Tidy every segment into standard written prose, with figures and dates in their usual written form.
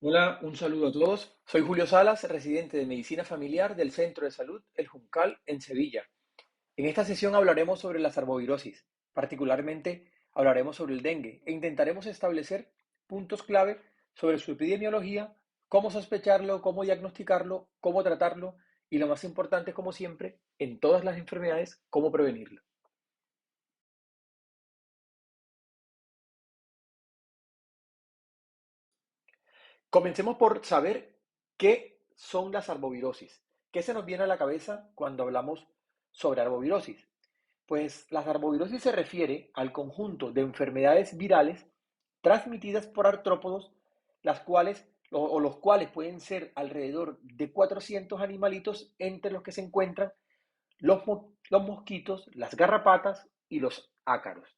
Hola, un saludo a todos. Soy Julio Salas, residente de Medicina Familiar del Centro de Salud El Juncal en Sevilla. En esta sesión hablaremos sobre las arbovirosis, particularmente hablaremos sobre el dengue e intentaremos establecer puntos clave sobre su epidemiología, cómo sospecharlo, cómo diagnosticarlo, cómo tratarlo y lo más importante, como siempre, en todas las enfermedades, cómo prevenirlo. Comencemos por saber qué son las arbovirosis. ¿Qué se nos viene a la cabeza cuando hablamos sobre arbovirosis? Pues las arbovirosis se refiere al conjunto de enfermedades virales transmitidas por artrópodos, las cuales o los cuales pueden ser alrededor de 400 animalitos entre los que se encuentran los mosquitos, las garrapatas y los ácaros.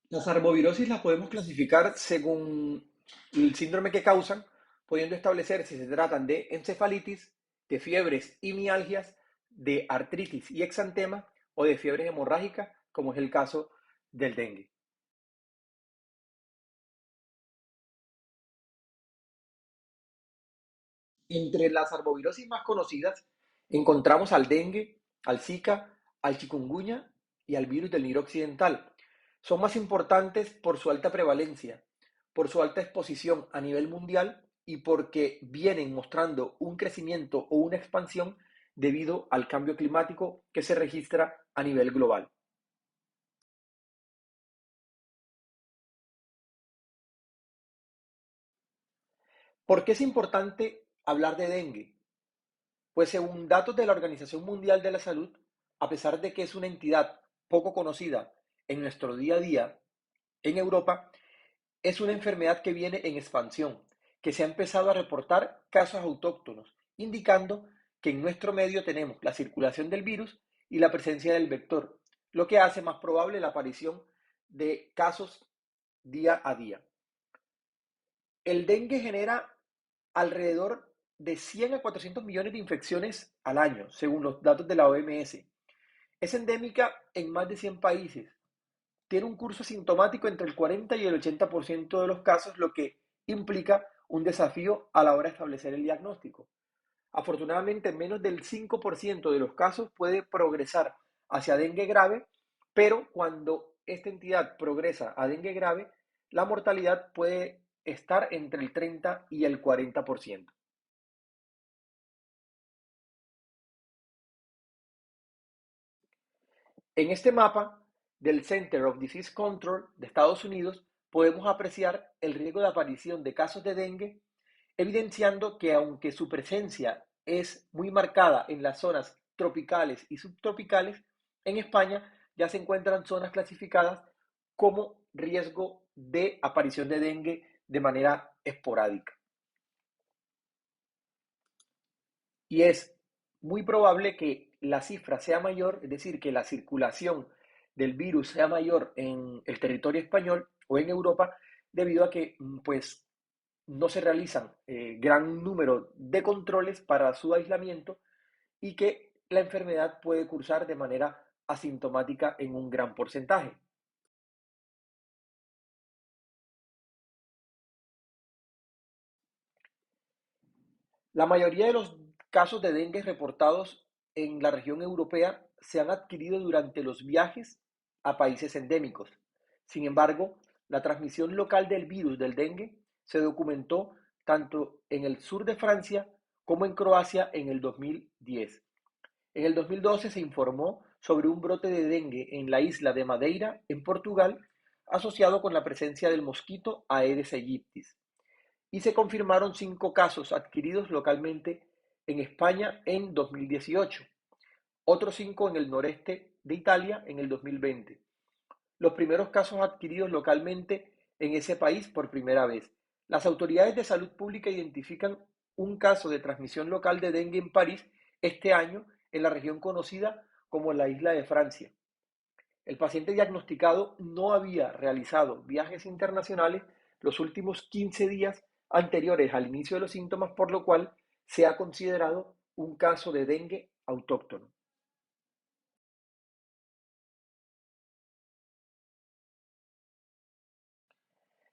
Las arbovirosis las podemos clasificar según el síndrome que causan, pudiendo establecer si se tratan de encefalitis, de fiebres y mialgias, de artritis y exantema o de fiebres hemorrágicas, como es el caso del dengue. Entre las arbovirosis más conocidas encontramos al dengue, al Zika, al chikungunya y al virus del Nilo occidental. Son más importantes por su alta prevalencia, por su alta exposición a nivel mundial y porque vienen mostrando un crecimiento o una expansión debido al cambio climático que se registra a nivel global. ¿Por qué es importante hablar de dengue? Pues según datos de la Organización Mundial de la Salud, a pesar de que es una entidad poco conocida en nuestro día a día en Europa, es una enfermedad que viene en expansión, que se ha empezado a reportar casos autóctonos, indicando que en nuestro medio tenemos la circulación del virus y la presencia del vector, lo que hace más probable la aparición de casos día a día. El dengue genera alrededor de 100 a 400 millones de infecciones al año, según los datos de la OMS. Es endémica en más de 100 países. Tiene un curso sintomático entre el 40 y el 80% de los casos, lo que implica un desafío a la hora de establecer el diagnóstico. Afortunadamente, menos del 5% de los casos puede progresar hacia dengue grave, pero cuando esta entidad progresa a dengue grave, la mortalidad puede estar entre el 30 y el 40%. En este mapa del Center of Disease Control de Estados Unidos podemos apreciar el riesgo de aparición de casos de dengue, evidenciando que aunque su presencia es muy marcada en las zonas tropicales y subtropicales, en España ya se encuentran zonas clasificadas como riesgo de aparición de dengue de manera esporádica. Y es muy probable que la cifra sea mayor, es decir, que la circulación del virus sea mayor en el territorio español o en Europa, debido a que pues no se realizan gran número de controles para su aislamiento y que la enfermedad puede cursar de manera asintomática en un gran porcentaje. La mayoría de los casos de dengue reportados en la región europea se han adquirido durante los viajes a países endémicos. Sin embargo, la transmisión local del virus del dengue se documentó tanto en el sur de Francia como en Croacia en el 2010. En el 2012 se informó sobre un brote de dengue en la isla de Madeira, en Portugal, asociado con la presencia del mosquito Aedes aegypti y se confirmaron 5 casos adquiridos localmente en España en 2018, otros 5 en el noreste de Italia en el 2020. Los primeros casos adquiridos localmente en ese país por primera vez. Las autoridades de salud pública identifican un caso de transmisión local de dengue en París este año en la región conocida como la isla de Francia. El paciente diagnosticado no había realizado viajes internacionales los últimos 15 días anteriores al inicio de los síntomas, por lo cual se ha considerado un caso de dengue autóctono.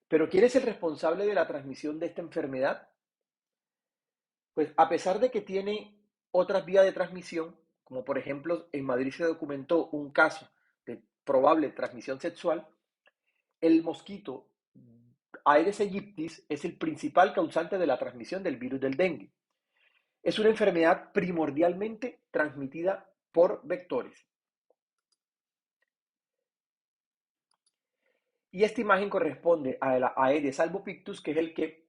Pero ¿quién es el responsable de la transmisión de esta enfermedad? Pues a pesar de que tiene otras vías de transmisión, como por ejemplo en Madrid se documentó un caso de probable transmisión sexual, el mosquito Aedes aegypti es el principal causante de la transmisión del virus del dengue. Es una enfermedad primordialmente transmitida por vectores. Y esta imagen corresponde a la Aedes albopictus, que es el que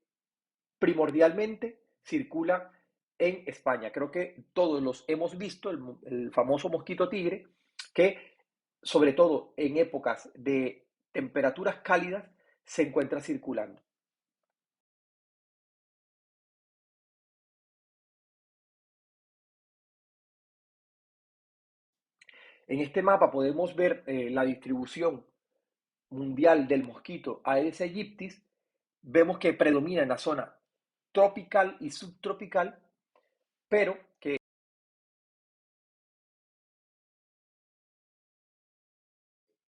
primordialmente circula en España. Creo que todos los hemos visto, el famoso mosquito tigre, que sobre todo en épocas de temperaturas cálidas se encuentra circulando. En este mapa podemos ver la distribución mundial del mosquito Aedes aegypti. Vemos que predomina en la zona tropical y subtropical, pero que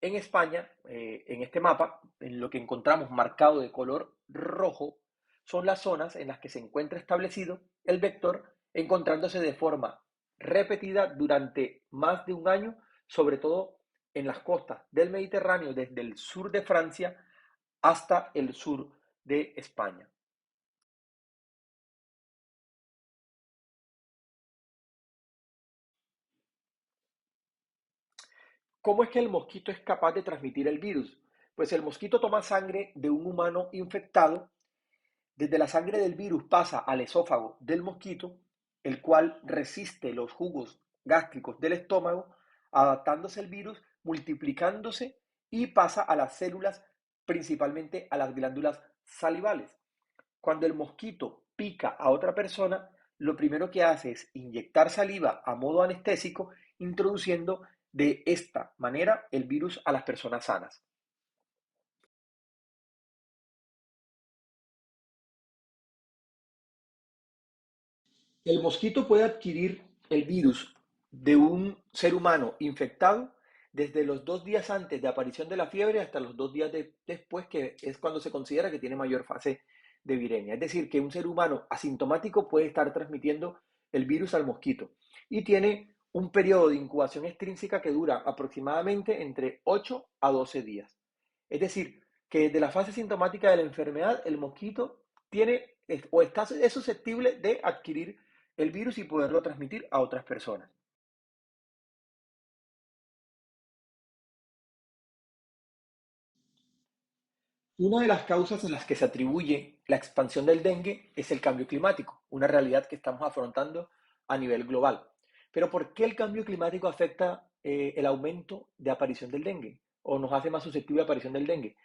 en España, en este mapa, en lo que encontramos marcado de color rojo, son las zonas en las que se encuentra establecido el vector, encontrándose de forma repetida durante más de un año, sobre todo en las costas del Mediterráneo, desde el sur de Francia hasta el sur de España. ¿Cómo es que el mosquito es capaz de transmitir el virus? Pues el mosquito toma sangre de un humano infectado. Desde la sangre del virus pasa al esófago del mosquito, el cual resiste los jugos gástricos del estómago, adaptándose al virus, multiplicándose y pasa a las células, principalmente a las glándulas salivales. Cuando el mosquito pica a otra persona, lo primero que hace es inyectar saliva a modo anestésico, introduciendo de esta manera el virus a las personas sanas. El mosquito puede adquirir el virus de un ser humano infectado desde los 2 días antes de aparición de la fiebre hasta los 2 días después, que es cuando se considera que tiene mayor fase de viremia. Es decir, que un ser humano asintomático puede estar transmitiendo el virus al mosquito y tiene un periodo de incubación extrínseca que dura aproximadamente entre 8 a 12 días. Es decir, que desde la fase sintomática de la enfermedad, el mosquito tiene o está, es susceptible de adquirir el virus y poderlo transmitir a otras personas. Una de las causas en las que se atribuye la expansión del dengue es el cambio climático, una realidad que estamos afrontando a nivel global. Pero ¿por qué el cambio climático afecta el aumento de aparición del dengue o nos hace más susceptible a la aparición del dengue?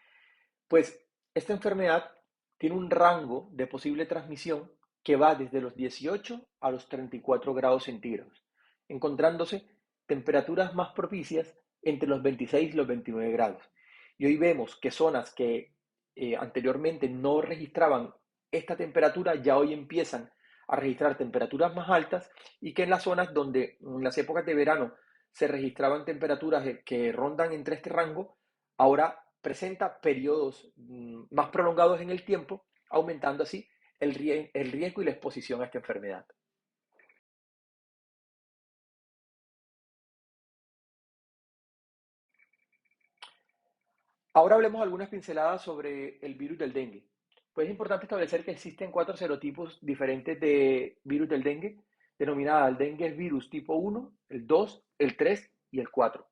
Pues esta enfermedad tiene un rango de posible transmisión que va desde los 18 a los 34 grados centígrados, encontrándose temperaturas más propicias entre los 26 y los 29 grados. Y hoy vemos que zonas que anteriormente no registraban esta temperatura ya hoy empiezan a registrar temperaturas más altas y que en las zonas donde en las épocas de verano se registraban temperaturas que rondan entre este rango, ahora presenta periodos más prolongados en el tiempo, aumentando así el riesgo y la exposición a esta enfermedad. Ahora hablemos algunas pinceladas sobre el virus del dengue. Pues es importante establecer que existen 4 serotipos diferentes de virus del dengue, denominada el dengue virus tipo 1, el 2, el 3 y el 4.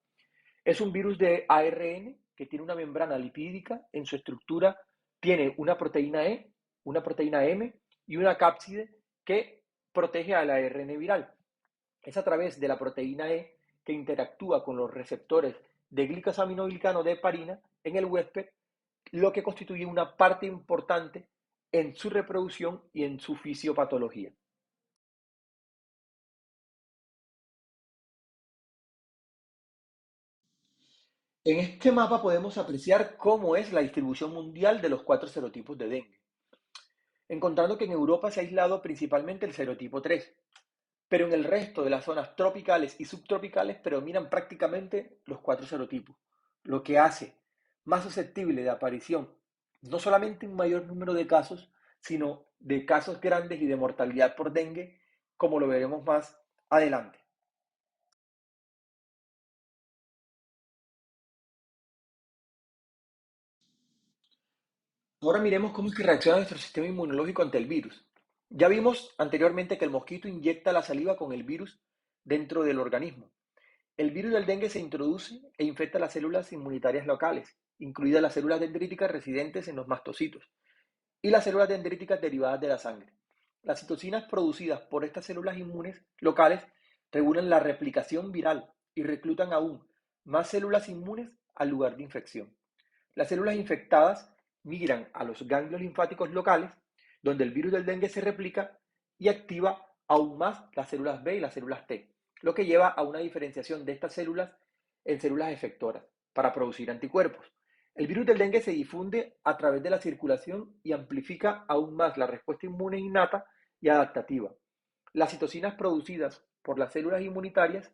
Es un virus de ARN que tiene una membrana lipídica. En su estructura tiene una proteína E, una proteína M y una cápside que protege al ARN viral. Es a través de la proteína E que interactúa con los receptores de glicosaminoglicano de heparina en el huésped, lo que constituye una parte importante en su reproducción y en su fisiopatología. En este mapa podemos apreciar cómo es la distribución mundial de los 4 serotipos de dengue, encontrando que en Europa se ha aislado principalmente el serotipo 3, pero en el resto de las zonas tropicales y subtropicales predominan prácticamente los 4 serotipos, lo que hace más susceptible de aparición no solamente un mayor número de casos, sino de casos grandes y de mortalidad por dengue, como lo veremos más adelante. Ahora miremos cómo es que reacciona nuestro sistema inmunológico ante el virus. Ya vimos anteriormente que el mosquito inyecta la saliva con el virus dentro del organismo. El virus del dengue se introduce e infecta las células inmunitarias locales, incluidas las células dendríticas residentes en los mastocitos y las células dendríticas derivadas de la sangre. Las citocinas producidas por estas células inmunes locales regulan la replicación viral y reclutan aún más células inmunes al lugar de infección. Las células infectadas migran a los ganglios linfáticos locales, donde el virus del dengue se replica y activa aún más las células B y las células T, lo que lleva a una diferenciación de estas células en células efectoras para producir anticuerpos. El virus del dengue se difunde a través de la circulación y amplifica aún más la respuesta inmune innata y adaptativa. Las citocinas producidas por las células inmunitarias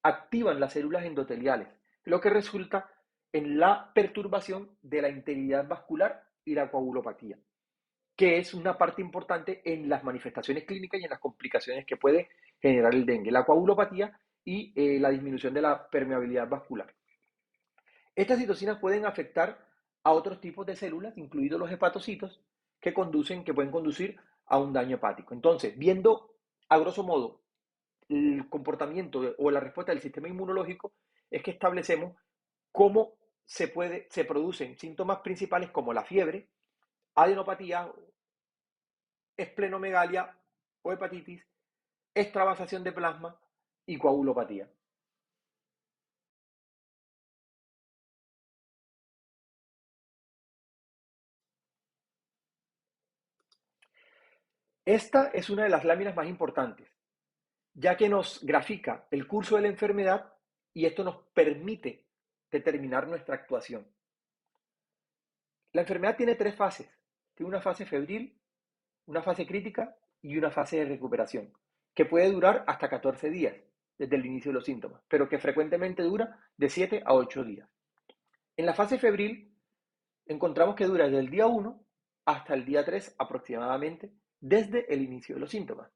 activan las células endoteliales, lo que resulta en la perturbación de la integridad vascular y la coagulopatía, que es una parte importante en las manifestaciones clínicas y en las complicaciones que puede generar el dengue, la coagulopatía y la disminución de la permeabilidad vascular. Estas citocinas pueden afectar a otros tipos de células, incluidos los hepatocitos, que pueden conducir a un daño hepático. Entonces, viendo a grosso modo el comportamiento o la respuesta del sistema inmunológico, es que establecemos cómo se producen síntomas principales como la fiebre, adenopatía, esplenomegalia o hepatitis, extravasación de plasma y coagulopatía. Esta es una de las láminas más importantes, ya que nos grafica el curso de la enfermedad y esto nos permite determinar nuestra actuación. La enfermedad tiene tres fases. Tiene una fase febril, una fase crítica y una fase de recuperación, que puede durar hasta 14 días desde el inicio de los síntomas, pero que frecuentemente dura de 7 a 8 días. En la fase febril encontramos que dura desde el día 1 hasta el día 3 aproximadamente, desde el inicio de los síntomas.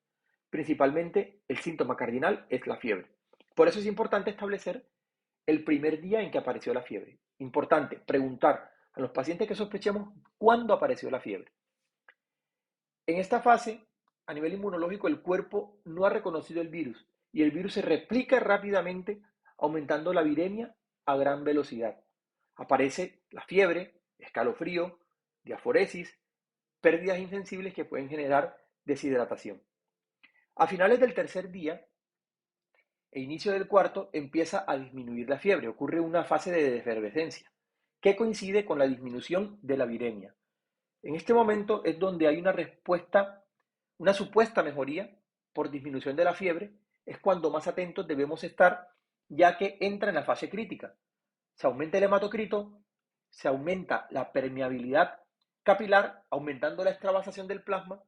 Principalmente el síntoma cardinal es la fiebre. Por eso es importante establecer el primer día en que apareció la fiebre. Importante preguntar a los pacientes que sospechamos cuándo apareció la fiebre. En esta fase, a nivel inmunológico, el cuerpo no ha reconocido el virus y el virus se replica rápidamente, aumentando la viremia a gran velocidad. Aparece la fiebre, escalofrío, diaforesis, pérdidas insensibles que pueden generar deshidratación. A finales del tercer día e inicio del cuarto empieza a disminuir la fiebre, ocurre una fase de defervescencia, que coincide con la disminución de la viremia. En este momento es donde hay una respuesta, una supuesta mejoría por disminución de la fiebre, es cuando más atentos debemos estar, ya que entra en la fase crítica. Se aumenta el hematocrito, se aumenta la permeabilidad capilar, aumentando la extravasación del plasma,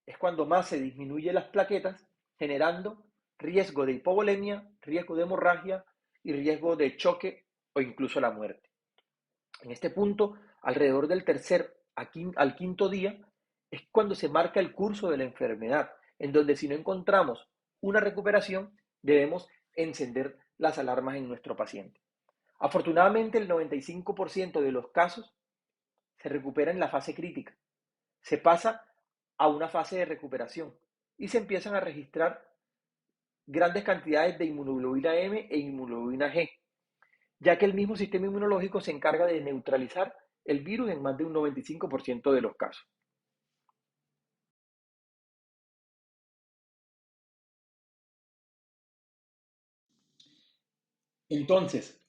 es cuando más se disminuyen las plaquetas, generando riesgo de hipovolemia, riesgo de hemorragia y riesgo de choque o incluso la muerte. En este punto, alrededor del tercer al quinto día, es cuando se marca el curso de la enfermedad, en donde si no encontramos una recuperación, debemos encender las alarmas en nuestro paciente. Afortunadamente, el 95% de los casos se recupera en la fase crítica. Se pasa a una fase de recuperación y se empiezan a registrar grandes cantidades de inmunoglobulina M e inmunoglobulina G, ya que el mismo sistema inmunológico se encarga de neutralizar el virus en más de un 95% de los casos. Entonces,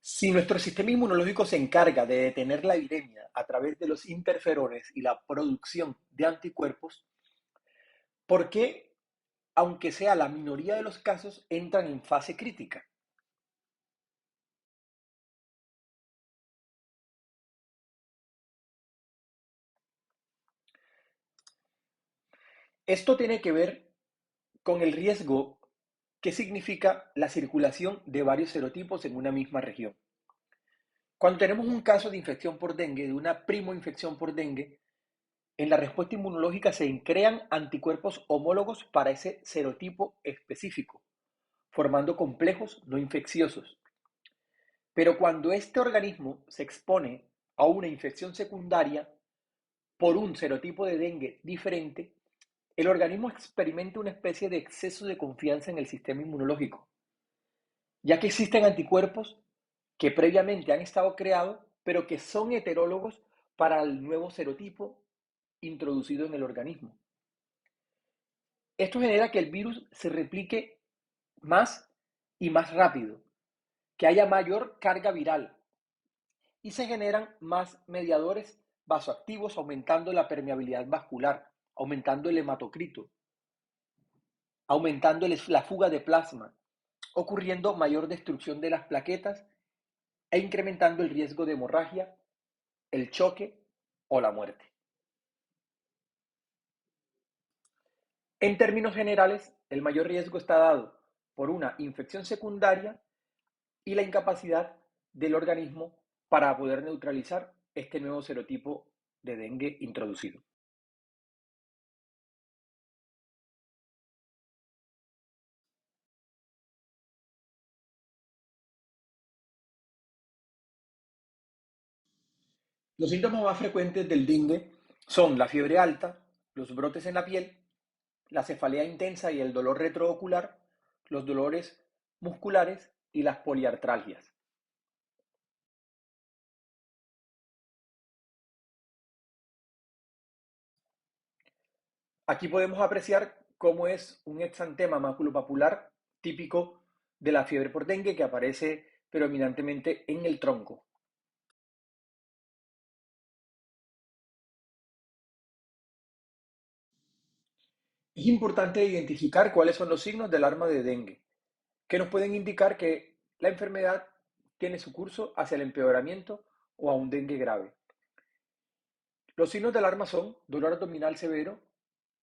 si nuestro sistema inmunológico se encarga de detener la viremia a través de los interferones y la producción de anticuerpos, ¿por qué, aunque sea la minoría de los casos, entran en fase crítica? Esto tiene que ver con el riesgo que significa la circulación de varios serotipos en una misma región. Cuando tenemos un caso de infección por dengue, de una primoinfección por dengue, en la respuesta inmunológica se crean anticuerpos homólogos para ese serotipo específico, formando complejos no infecciosos. Pero cuando este organismo se expone a una infección secundaria por un serotipo de dengue diferente, el organismo experimenta una especie de exceso de confianza en el sistema inmunológico, ya que existen anticuerpos que previamente han estado creados, pero que son heterólogos para el nuevo serotipo introducido en el organismo. Esto genera que el virus se replique más y más rápido, que haya mayor carga viral y se generan más mediadores vasoactivos, aumentando la permeabilidad vascular, aumentando el hematocrito, aumentando la fuga de plasma, ocurriendo mayor destrucción de las plaquetas e incrementando el riesgo de hemorragia, el choque o la muerte. En términos generales, el mayor riesgo está dado por una infección secundaria y la incapacidad del organismo para poder neutralizar este nuevo serotipo de dengue introducido. Los síntomas más frecuentes del dengue son la fiebre alta, los brotes en la piel, la cefalea intensa y el dolor retroocular, los dolores musculares y las poliartralgias. Aquí podemos apreciar cómo es un exantema maculopapular típico de la fiebre por dengue que aparece predominantemente en el tronco. Es importante identificar cuáles son los signos de alarma de dengue, que nos pueden indicar que la enfermedad tiene su curso hacia el empeoramiento o a un dengue grave. Los signos de alarma son dolor abdominal severo,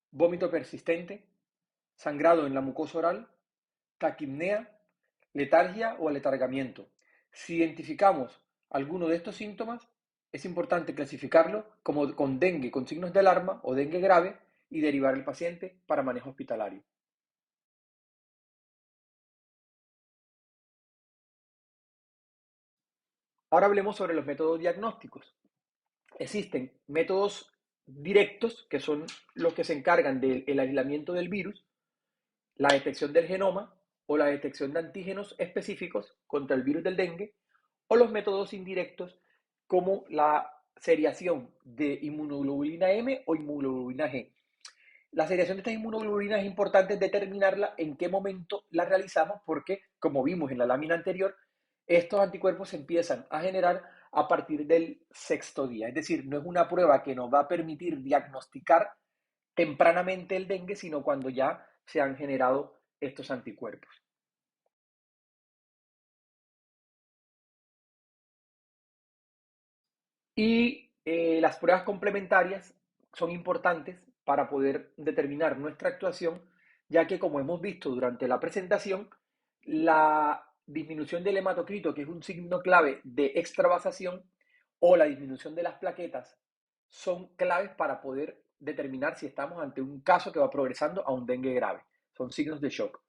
vómito persistente, sangrado en la mucosa oral, taquipnea, letargia o aletargamiento. Si identificamos alguno de estos síntomas, es importante clasificarlo como con dengue con signos de alarma o dengue grave y derivar al paciente para manejo hospitalario. Ahora hablemos sobre los métodos diagnósticos. Existen métodos directos, que son los que se encargan del aislamiento del virus, la detección del genoma o la detección de antígenos específicos contra el virus del dengue, o los métodos indirectos como la seriación de inmunoglobulina M o inmunoglobulina G. La seriación de estas inmunoglobulinas es importante determinarla en qué momento la realizamos porque, como vimos en la lámina anterior, estos anticuerpos se empiezan a generar a partir del sexto día. Es decir, no es una prueba que nos va a permitir diagnosticar tempranamente el dengue, sino cuando ya se han generado estos anticuerpos. Y las pruebas complementarias son importantes para poder determinar nuestra actuación, ya que como hemos visto durante la presentación, la disminución del hematocrito, que es un signo clave de extravasación, o la disminución de las plaquetas, son claves para poder determinar si estamos ante un caso que va progresando a un dengue grave. Son signos de shock.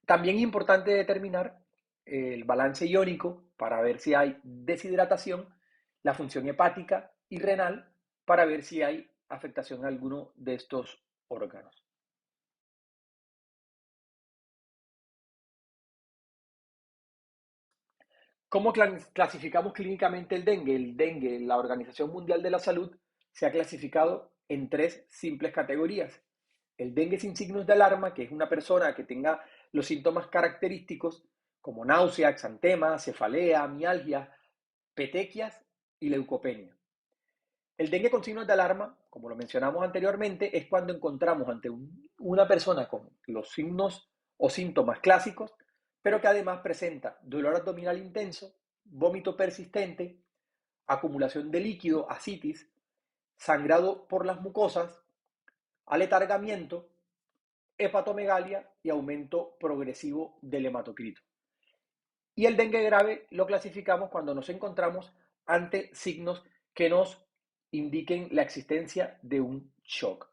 También es importante determinar el balance iónico para ver si hay deshidratación, la función hepática y renal para ver si hay afectación a alguno de estos órganos. ¿Cómo clasificamos clínicamente el dengue? El dengue, la Organización Mundial de la Salud, se ha clasificado en tres simples categorías. El dengue sin signos de alarma, que es una persona que tenga los síntomas característicos como náusea, exantema, cefalea, mialgia, petequias y leucopenia. El dengue con signos de alarma, como lo mencionamos anteriormente, es cuando encontramos ante una persona con los signos o síntomas clásicos, pero que además presenta dolor abdominal intenso, vómito persistente, acumulación de líquido, ascitis, sangrado por las mucosas, aletargamiento, hepatomegalia y aumento progresivo del hematocrito. Y el dengue grave lo clasificamos cuando nos encontramos ante signos que nos indiquen la existencia de un shock.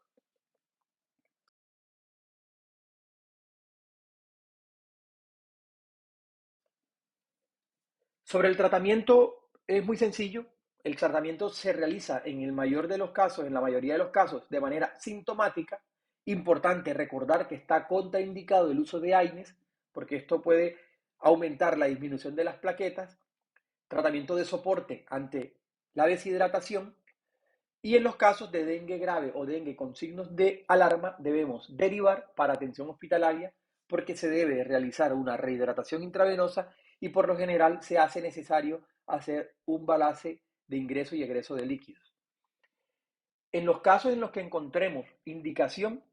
Sobre el tratamiento es muy sencillo. El tratamiento se realiza en el mayor de los casos, en la mayoría de los casos, de manera sintomática. Importante recordar que está contraindicado el uso de AINES, porque esto puede aumentar la disminución de las plaquetas, tratamiento de soporte ante la deshidratación, y en los casos de dengue grave o dengue con signos de alarma debemos derivar para atención hospitalaria porque se debe realizar una rehidratación intravenosa y por lo general se hace necesario hacer un balance de ingreso y egreso de líquidos. En los casos en los que encontremos indicación,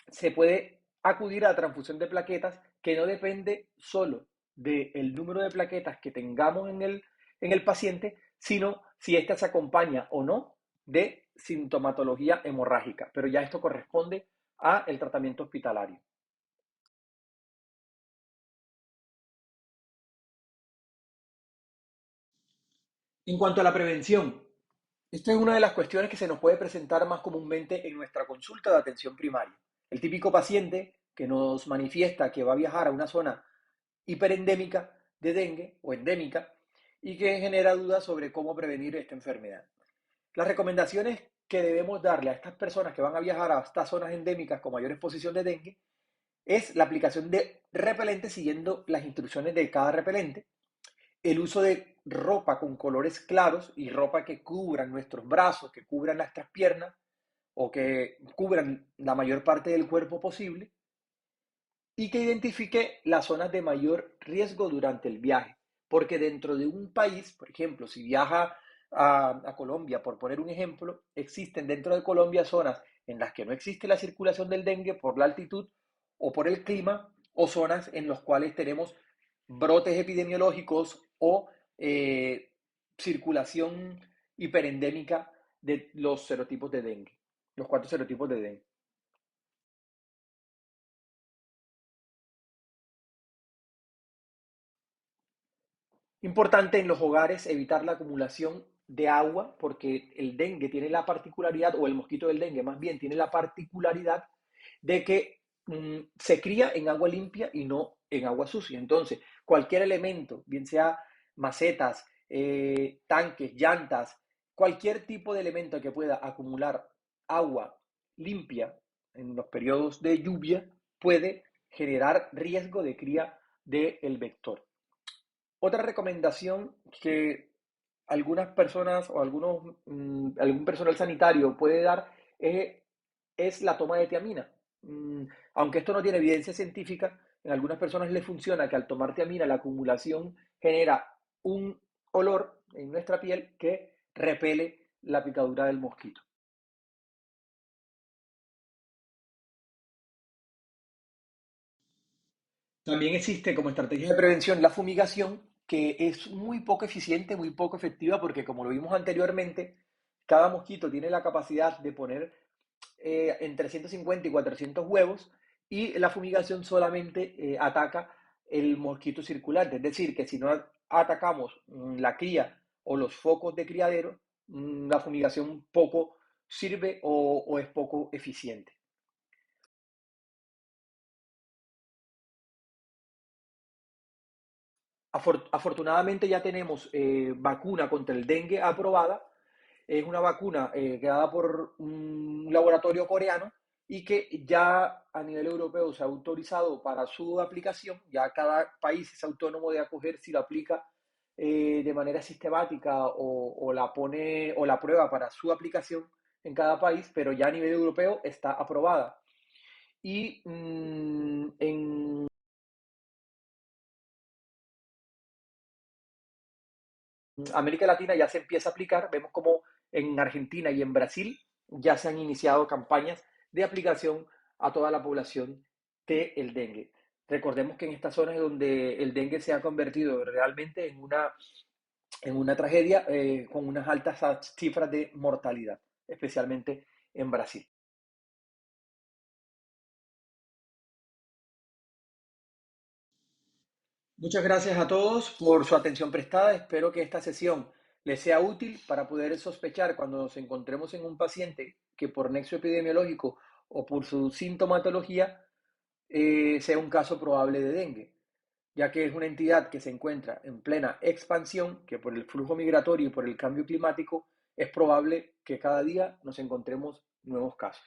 se puede acudir a la transfusión de plaquetas que no depende solo del número de plaquetas que tengamos en el paciente, sino si ésta se acompaña o no de sintomatología hemorrágica. Pero ya esto corresponde al tratamiento hospitalario. En cuanto a la prevención, esta es una de las cuestiones que se nos puede presentar más comúnmente en nuestra consulta de atención primaria. El típico paciente que nos manifiesta que va a viajar a una zona hiperendémica de dengue o endémica y que genera dudas sobre cómo prevenir esta enfermedad. Las recomendaciones que debemos darle a estas personas que van a viajar a estas zonas endémicas con mayor exposición de dengue es la aplicación de repelente siguiendo las instrucciones de cada repelente, el uso de ropa con colores claros y ropa que cubran nuestros brazos, que cubran nuestras piernas o que cubran la mayor parte del cuerpo posible, y que identifique las zonas de mayor riesgo durante el viaje. Porque dentro de un país, por ejemplo, si viaja Colombia, por poner un ejemplo, existen dentro de Colombia zonas en las que no existe la circulación del dengue por la altitud o por el clima, o zonas en las cuales tenemos brotes epidemiológicos o circulación hiperendémica de los serotipos de dengue, los cuatro serotipos de dengue. Importante en los hogares evitar la acumulación de agua porque el dengue tiene la particularidad, o el mosquito del dengue más bien tiene la particularidad de que se cría en agua limpia y no en agua sucia. Entonces, cualquier elemento, bien sea macetas, tanques, llantas, cualquier tipo de elemento que pueda acumular agua limpia en los periodos de lluvia puede generar riesgo de cría del vector. Otra recomendación que algunas personas o algún personal sanitario puede dar es, es la toma de tiamina. Aunque esto no tiene evidencia científica, en algunas personas les funciona que al tomar tiamina la acumulación genera un olor en nuestra piel que repele la picadura del mosquito. También existe como estrategia de prevención la fumigación, que es muy poco eficiente, muy poco efectiva, porque como lo vimos anteriormente, cada mosquito tiene la capacidad de poner entre 150 y 400 huevos y la fumigación solamente ataca el mosquito circulante. Es decir, que si no atacamos la cría o los focos de criadero, la fumigación poco sirve o es poco eficiente. Afortunadamente ya tenemos vacuna contra el dengue aprobada. Es una vacuna creada por un laboratorio coreano y que ya a nivel europeo se ha autorizado para su aplicación. Ya cada país es autónomo de acoger si lo aplica de manera sistemática o la pone o la prueba para su aplicación en cada país, pero ya a nivel europeo está aprobada. Y en América Latina ya se empieza a aplicar. Vemos como en Argentina y en Brasil ya se han iniciado campañas de aplicación a toda la población del dengue. Recordemos que en estas zonas donde el dengue se ha convertido realmente en una tragedia con unas altas cifras de mortalidad, especialmente en Brasil. Muchas gracias a todos por su atención prestada. Espero que esta sesión les sea útil para poder sospechar cuando nos encontremos en un paciente que por nexo epidemiológico o por su sintomatología sea un caso probable de dengue, ya que es una entidad que se encuentra en plena expansión, que por el flujo migratorio y por el cambio climático es probable que cada día nos encontremos nuevos casos.